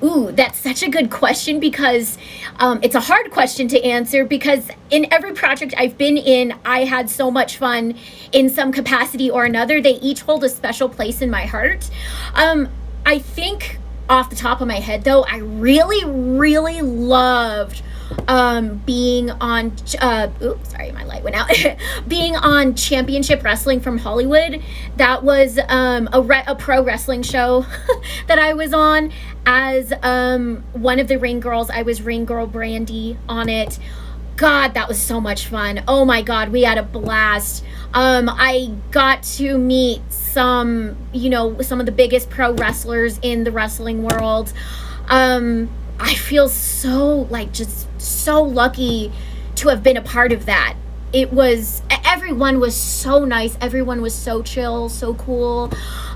Ooh, that's such a good question because it's a hard question to answer because in every project I've been in, I had so much fun in some capacity or another. They each hold a special place in my heart. I think off the top of my head, though, I really, really loved being on oops, sorry, my light went out. Being on Championship Wrestling from Hollywood. That was a pro wrestling show that I was on as one of the ring girls. I was ring girl Brandy on it. God, that was so much fun. Oh my God, we had a blast. I got to meet some of the biggest pro wrestlers in the wrestling world. I feel so just so lucky to have been a part of that. Everyone was so nice. Everyone was so chill, so cool.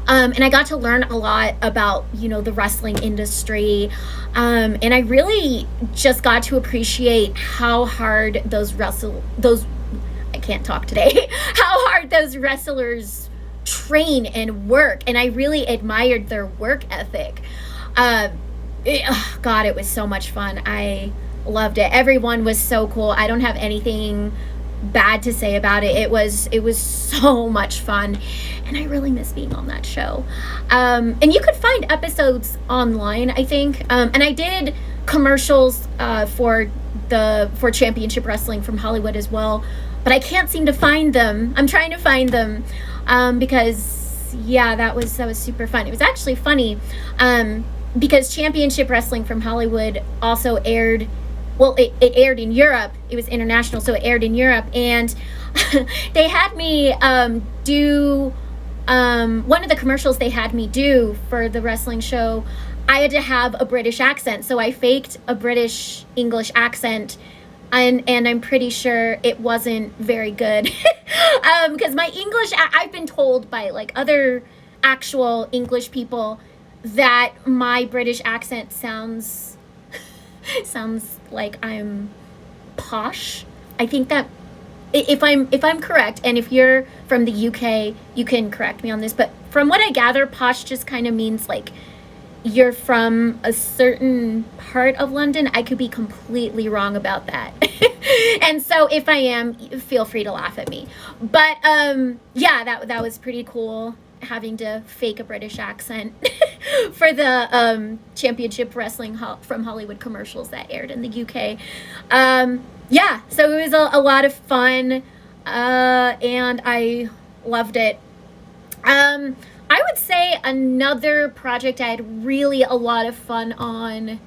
And I got to learn a lot about, the wrestling industry. And I really just got to appreciate how hard I can't talk today, how hard those wrestlers train and work. And I really admired their work ethic. God, it was so much fun. I loved it. Everyone was so cool. I don't have anything bad to say about it. It was so much fun, and I really miss being on that show. And you could find episodes online, I think. And I did commercials for Championship Wrestling from Hollywood as well, but I can't seem to find them. I'm trying to find them because that was super fun. It was actually funny. Because Championship Wrestling from Hollywood also aired, it aired in Europe. It was international, so it aired in Europe. And they had me do one of the commercials they had me do for the wrestling show. I had to have a British accent, so I faked a British English accent. And I'm pretty sure it wasn't very good. Because my English, I've been told by other actual English people that my British accent sounds like I'm posh. I think that if I'm correct, and if you're from the UK, you can correct me on this, but from what I gather, posh just kind of means you're from a certain part of London. I could be completely wrong about that. And so if I am, feel free to laugh at me. But that was pretty cool, having to fake a British accent for the Championship Wrestling from Hollywood commercials that aired in the UK. So it was a lot of fun, and I loved it. I would say another project I had really a lot of fun on,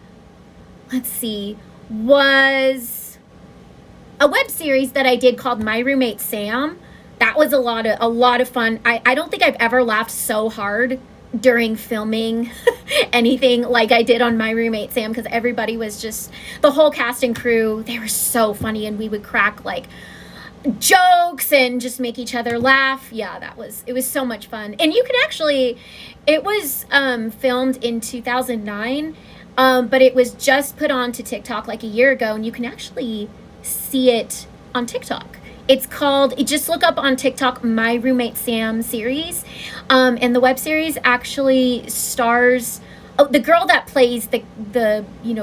was a web series that I did called My Roommate Sam. That was a lot of fun. I don't think I've ever laughed so hard during filming anything like I did on My Roommate Sam, because everybody was just, the whole cast and crew, they were so funny, and we would crack jokes and just make each other laugh. It was so much fun. And you can actually, it was filmed in 2009, but it was just put on to TikTok a year ago, and you can actually see it on TikTok. It's called, just look up on TikTok, My Roommate Sam series. And the web series actually stars, the girl that plays the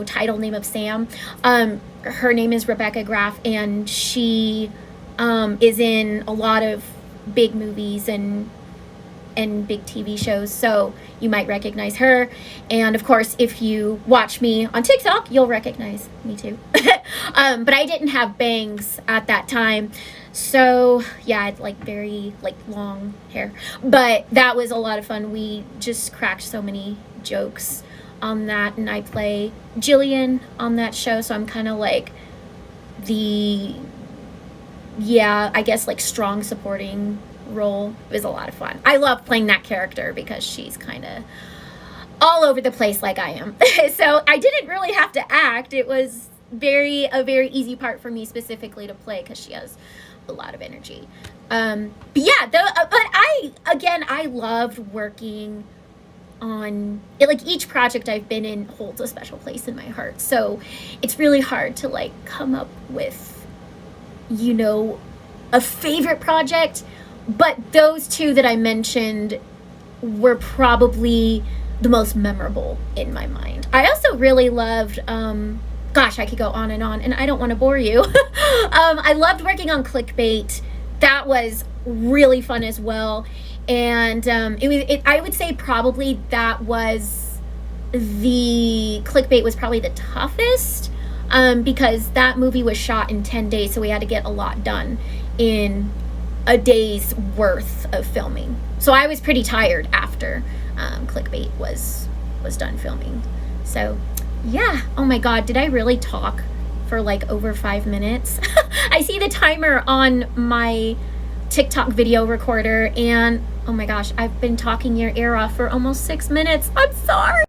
title name of Sam. Her name is Rebecca Graff, and she is in a lot of big movies and big TV shows, so you might recognize her. And of course, if you watch me on TikTok, you'll recognize me too. But I didn't have bangs at that time, so I had very long hair. But that was a lot of fun. We just cracked so many jokes on that, and I play Jillian on that show, so I'm kind of I guess strong supporting role. It was a lot of fun. I love playing that character because she's kind of all over the place like I am. So I didn't really have to act. It was a very easy part for me specifically to play because she has a lot of energy. But I loved working on it. Each project I've been in holds a special place in my heart. So it's really hard to come up with a favorite project. But those two that I mentioned were probably the most memorable in my mind. I also really loved, gosh, I could go on, and I don't want to bore you. I loved working on Clickbait. That was really fun as well. And I would say probably that was Clickbait was probably the toughest, because that movie was shot in 10 days, so we had to get a lot done in a day's worth of filming. So I was pretty tired after Clickbait was done filming. So yeah, oh my god, did I really talk for like over 5 minutes? I see the timer on my TikTok video recorder, and oh my gosh, I've been talking your ear off for almost 6 minutes. I'm sorry.